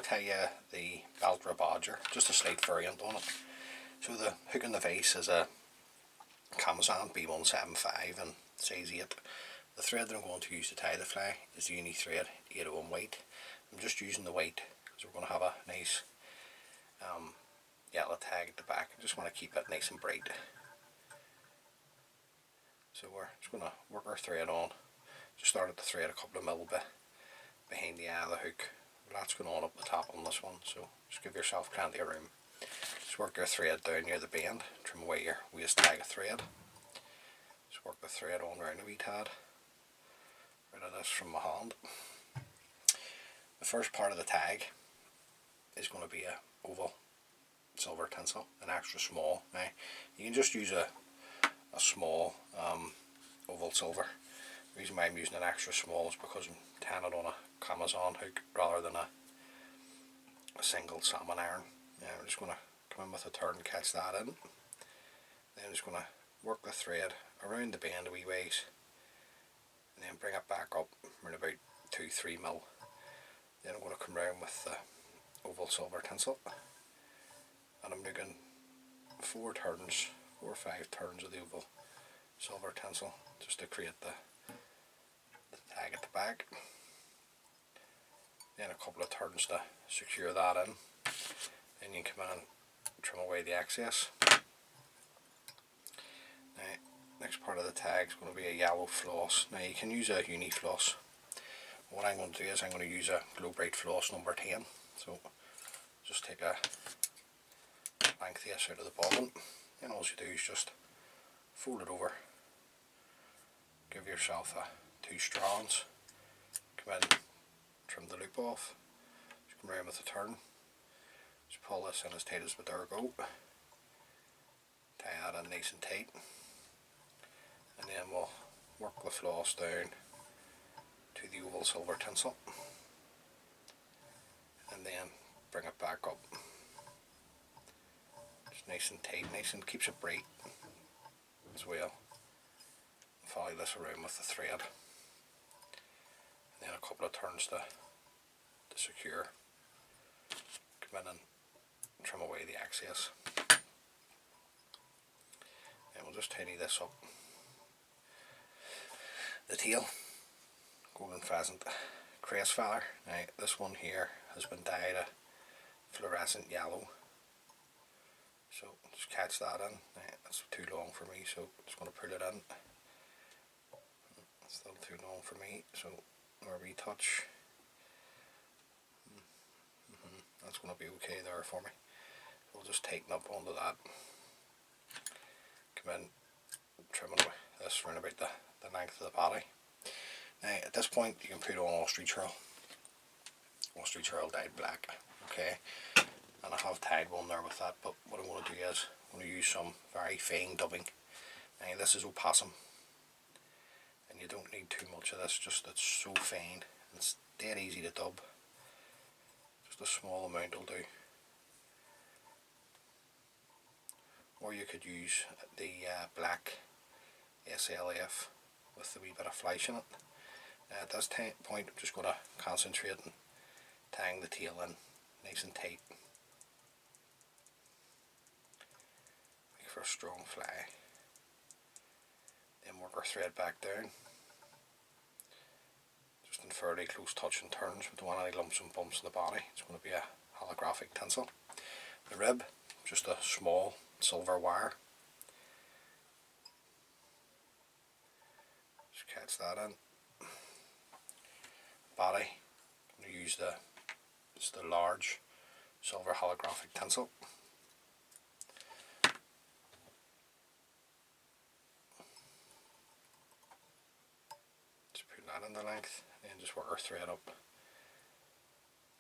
tell you the Beltra bodger, just a slight variant on it. So the hook in the vise is a Amazon B175 and size 8. The thread that I'm going to use to tie the fly is the uni thread 801 white. I'm just using the white because we're going to have a nice yellow tag at the back. I just want to keep it nice and bright. So we're just going to work our thread on. Just started the thread a couple of mil behind the eye of the hook. That's going on up the top on this one, so just give yourself plenty of room. Just work your thread down near the bend, trim away your waist tag of thread. Just work the thread on around a wee tad. Rid of this from my hand. The first part of the tag is going to be a oval silver tinsel, an extra small. Now you can just use a small oval silver. The reason why I'm using an extra small is because I'm tying it on a Amazon hook rather than a single salmon iron. I'm just going to come in with a turn and catch that in. Then I'm just going to work the thread around the bend a wee ways and then bring it back up around about 2-3 mil. Then I'm going to come round with the oval silver tinsel and I'm making 4 or 5 turns of the oval silver tinsel just to create the tag at the back. Then a couple of turns to secure that in. Then you can come in and trim away the excess. Now, next part of the tag is going to be a yellow floss. Now you can use a uni floss. What I'm going to do is I'm going to use a Glow Bright floss number 10. So just take a length this out of the bobbin. Then all you do is just fold it over. Give yourself 2 strands. Come in, trim the loop off. Just come around with a turn. Just pull this in as tight as we dare go. Tie that in nice and tight. And then we'll work the floss down to the oval silver tinsel. And then bring it back up. Just nice and tight, nice and keeps it bright as well. Follow this around with the thread. And then a couple of turns to secure. Come in and trim away the excess. And we'll just tidy this up. The tail, golden pheasant crest feather. Now this one here has been dyed a fluorescent yellow. So just catch that in. Now, that's too long for me, so I'm just going to pull it in. It's still too long for me, so where we touch, that's going to be okay there for me. We'll just tighten up onto that. Come in, trim away this around about the length of the body. Now at this point you can put on ostrich herl dyed black, okay, and I have tied one there with that, but what I'm going to do is I'm going to use some very fine dubbing. Now this is opossum and you don't need too much of this, just it's so fine, it's dead easy to dub, just a small amount will do. Or you could use the black SLF with a wee bit of flesh in it. At this point I'm just going to concentrate on tying the tail in nice and tight. Make for a strong fly. Then work our thread back down. Just in fairly close touching turns, we don't want any lumps and bumps in the body. It's going to be a holographic tinsel. The rib, just a small silver wire. Just catch that in. Body, I'm going to use just the large silver holographic tinsel. Just put that in the length and just work our thread up,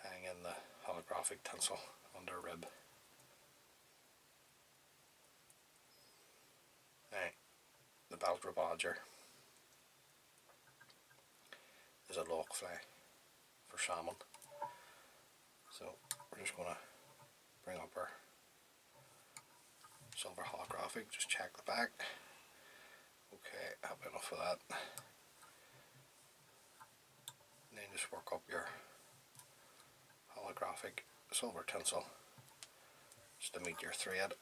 tying in the holographic tinsel under rib. Now, the Beltra bodger is a lough fly for salmon. So we're just going to bring up our silver holographic, just check the back. Okay, have enough of that. And then just work up your holographic silver tinsel just to meet your thread.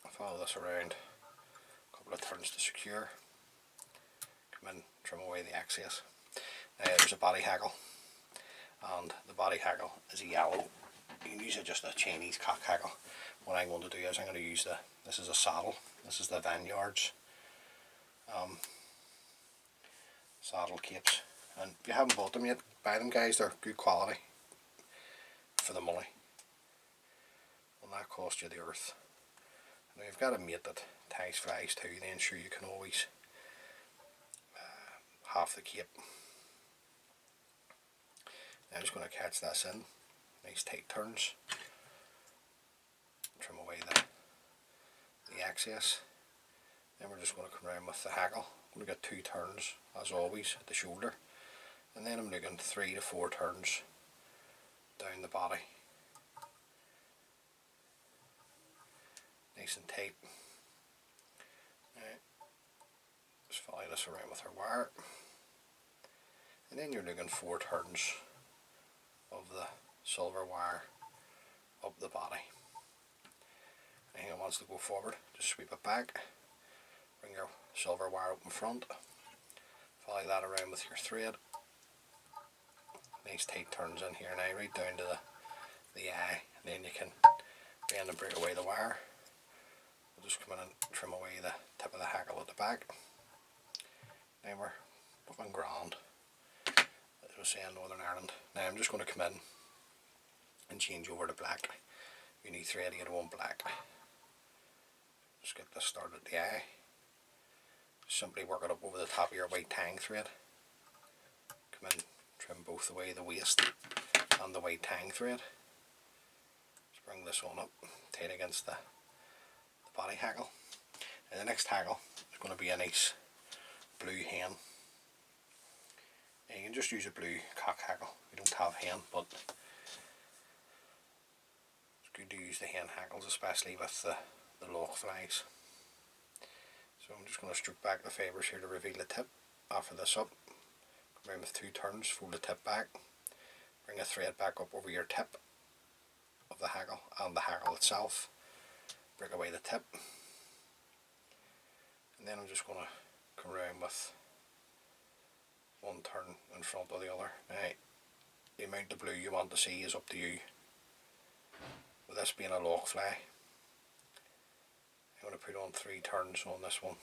Follow this around a couple of turns to secure. Come in, trim away the excess. There's a body hackle, and the body hackle is a yellow. You can use it just a Chinese cock hackle. What I'm going to do is I'm going to use this is a saddle. This is the Vineyards saddle capes, and if you haven't bought them yet, buy them guys. They're good quality for the money. Will not cost you the earth. Now you've got a mate that ties flies too, then sure you can always half the cape. Now I'm just going to catch this in, nice tight turns, trim away the excess. Then we're just going to come around with the hackle. I'm going to get 2 turns as always at the shoulder, and then I'm looking 3 to 4 turns down the body. Nice and tight. Right. Just follow this around with our wire, and then you're looking 4 turns of the silver wire up the body. Anything that wants to go forward, just sweep it back, bring your silver wire up in front, follow that around with your thread. Nice tight turns in here now, right down to the eye, and then you can bend and break away the wire. We'll just come in and trim away the tip of the hackle at the back. Now we're looking grand, as we say in Northern Ireland. Now I'm just going to come in and change over to black. You need thread to get one black. Just get this started at the eye. Simply work it up over the top of your white tang thread. Come in, trim both the way the waist and the white tang thread. Just bring this on up, tight against the body hackle. And the next hackle is going to be a nice blue hen. And you can just use a blue cock hackle. We don't have hen, but it's good to use the hen hackles, especially with the lough flies. So I'm just going to stroke back the fibres here to reveal the tip. Offer this up, come around with 2 turns, fold the tip back, bring a thread back up over your tip of the hackle and the hackle itself, break away the tip, and then I'm just going to come around with 1 turn in front of the other. Now, the amount of blue you want to see is up to you. With this being a lough fly, I'm going to put on 3 turns on this one.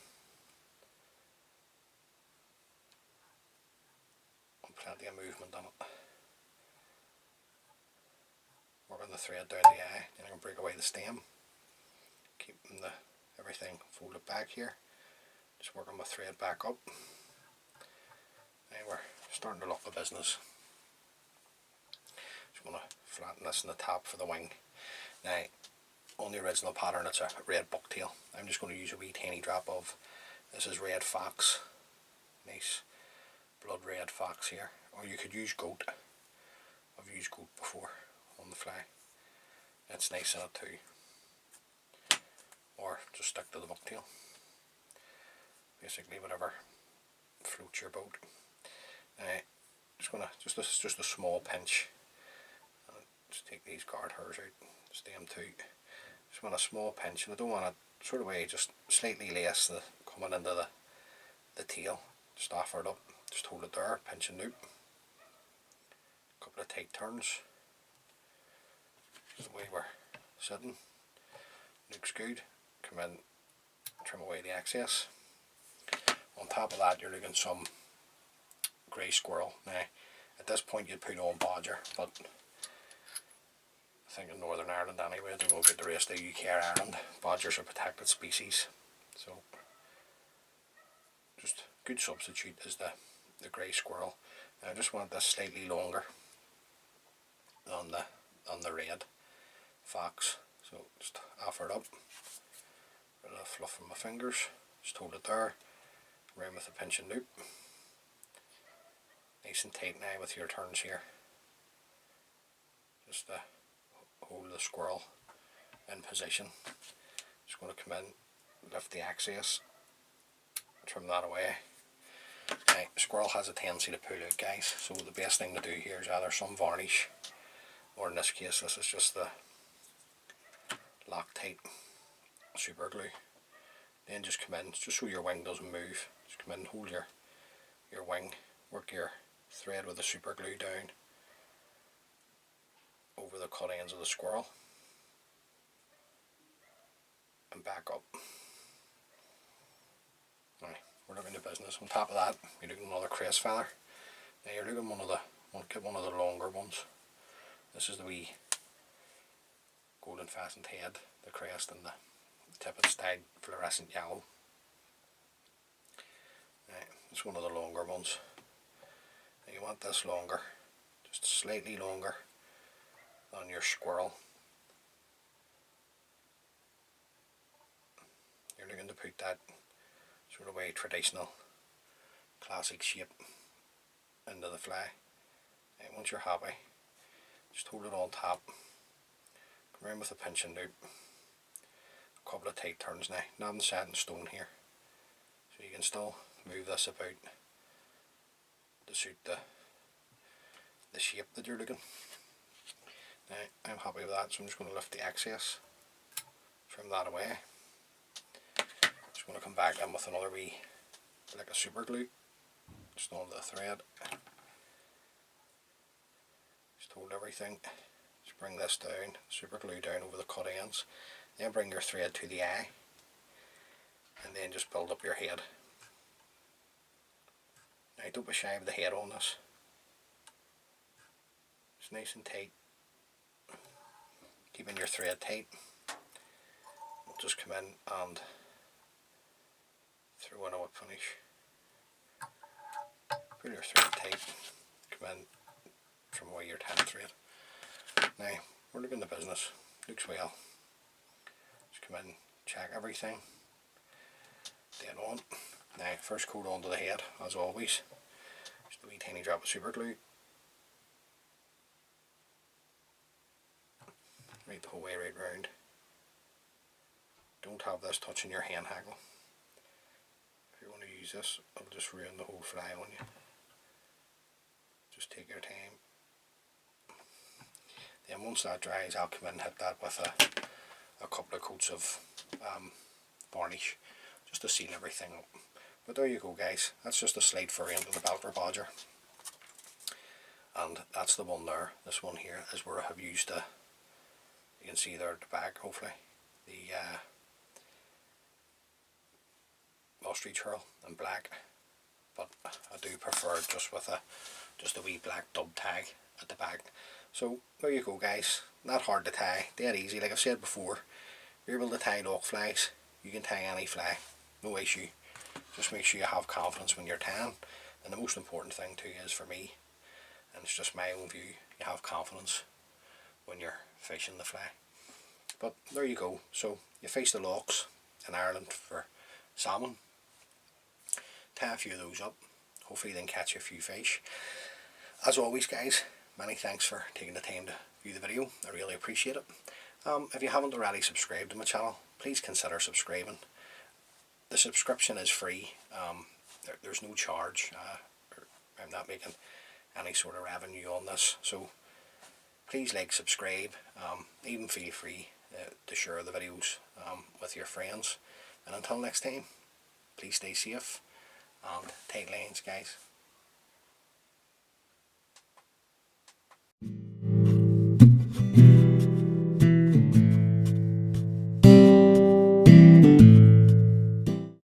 And plenty of movement on it. Working the thread down the eye, then I'm going to break away the stem. Keeping everything folded back here. Just working my thread back up. Now we're starting to look the business. Just going to flatten this in the top for the wing. Now, on the original pattern it's a red bucktail. I'm just going to use a wee tiny drop of, this is red fox, nice blood red fox here, or you could use goat. I've used goat before on the fly. It's nice in it too. Or just stick to the bucktail. Basically whatever floats your boat. Just gonna just a small pinch. Just take these guard hairs out. Stem too. Just want a small pinch, and I don't want it sort of way, just slightly less coming into the tail. Just offer it up, just hold it there, pinch and loop. A couple of tight turns. The way we're sitting looks good. Come in, trim away the excess. On top of that, you're looking some grey squirrel. Now, at this point, you'd put on bodger, but I think in Northern Ireland anyway, I don't know about the rest of the UK or Ireland, bodgers are protected species, so just good substitute is the grey squirrel. Now I just want this slightly longer than the red fox, so just offer it up, a bit of fluff from my fingers, just hold it there, around with a pinch and loop, nice and tight now with your turns here, just hold the squirrel in position. Just going to come in, lift the excess, trim that away. Now, squirrel has a tendency to pull out, guys, so the best thing to do here is either some varnish or in this case this is just the Loctite super glue. Then just come in, just so your wing doesn't move, just come in and hold your wing, work your thread with the super glue down over the cut ends of the squirrel and back up. Now we're looking at business. On top of that, you're looking at another crest feather. Now you're looking get one of the longer ones. This is the wee golden pheasant head, the crest, and the tip it's dyed fluorescent yellow. Right, it's one of the longer ones. Now you want this longer, just slightly longer than your squirrel. You're looking to put that sort of way traditional classic shape into the fly. Right, once you're happy, just hold it on top, come around with a pinching loop, a couple of tight turns. Now nothing set in stone here, so you can still move this about to suit the shape that you're looking. Now I'm happy with that, so I'm just going to lift the excess, trim that away. Just going to come back in with another wee, like a super glue, just onto the thread. Just hold everything, just bring this down, super glue down over the cut ends, then bring your thread to the eye, and then just build up your head. Now don't be shy of the head on this, it's nice and tight, keeping your thread tight. We'll just come in and throw in a whip finish, pull your thread tight, come in, trim away your tan thread. Now we're looking at the business, looks well. Just come in, check everything, dead on. Now first coat onto the head as always, just a wee tiny drop of super glue, right the whole way right round. Don't have this touching your hand hackle. If you want to use this, it'll just ruin the whole fly on you. Just take your time. Then once that dries, I'll come in and hit that with a couple of coats of varnish, just to seal everything up. But there you go guys, that's just a slight variant of the Beltra bodger. And that's the one there. This one here is where I have used you can see there at the back hopefully, the ostrich herl in black. But I do prefer it just with just a wee black dub tag at the back. So there you go guys, not hard to tie, dead easy. Like I've said before, you're able to tie lock flies, you can tie any fly, no issue. Just make sure you have confidence when you're tying, and the most important thing too is for me, and it's just my own view, you have confidence when you're fishing the fly. But there you go, so you fish the locks in Ireland for salmon, tie a few of those up, hopefully then catch a few fish. As always guys, many thanks for taking the time to view the video, I really appreciate it. If you haven't already subscribed to my channel, please consider subscribing. The subscription is free, there's no charge, I'm not making any sort of revenue on this, so please like, subscribe, even feel free to share the videos with your friends. And until next time, please stay safe and tight lines guys.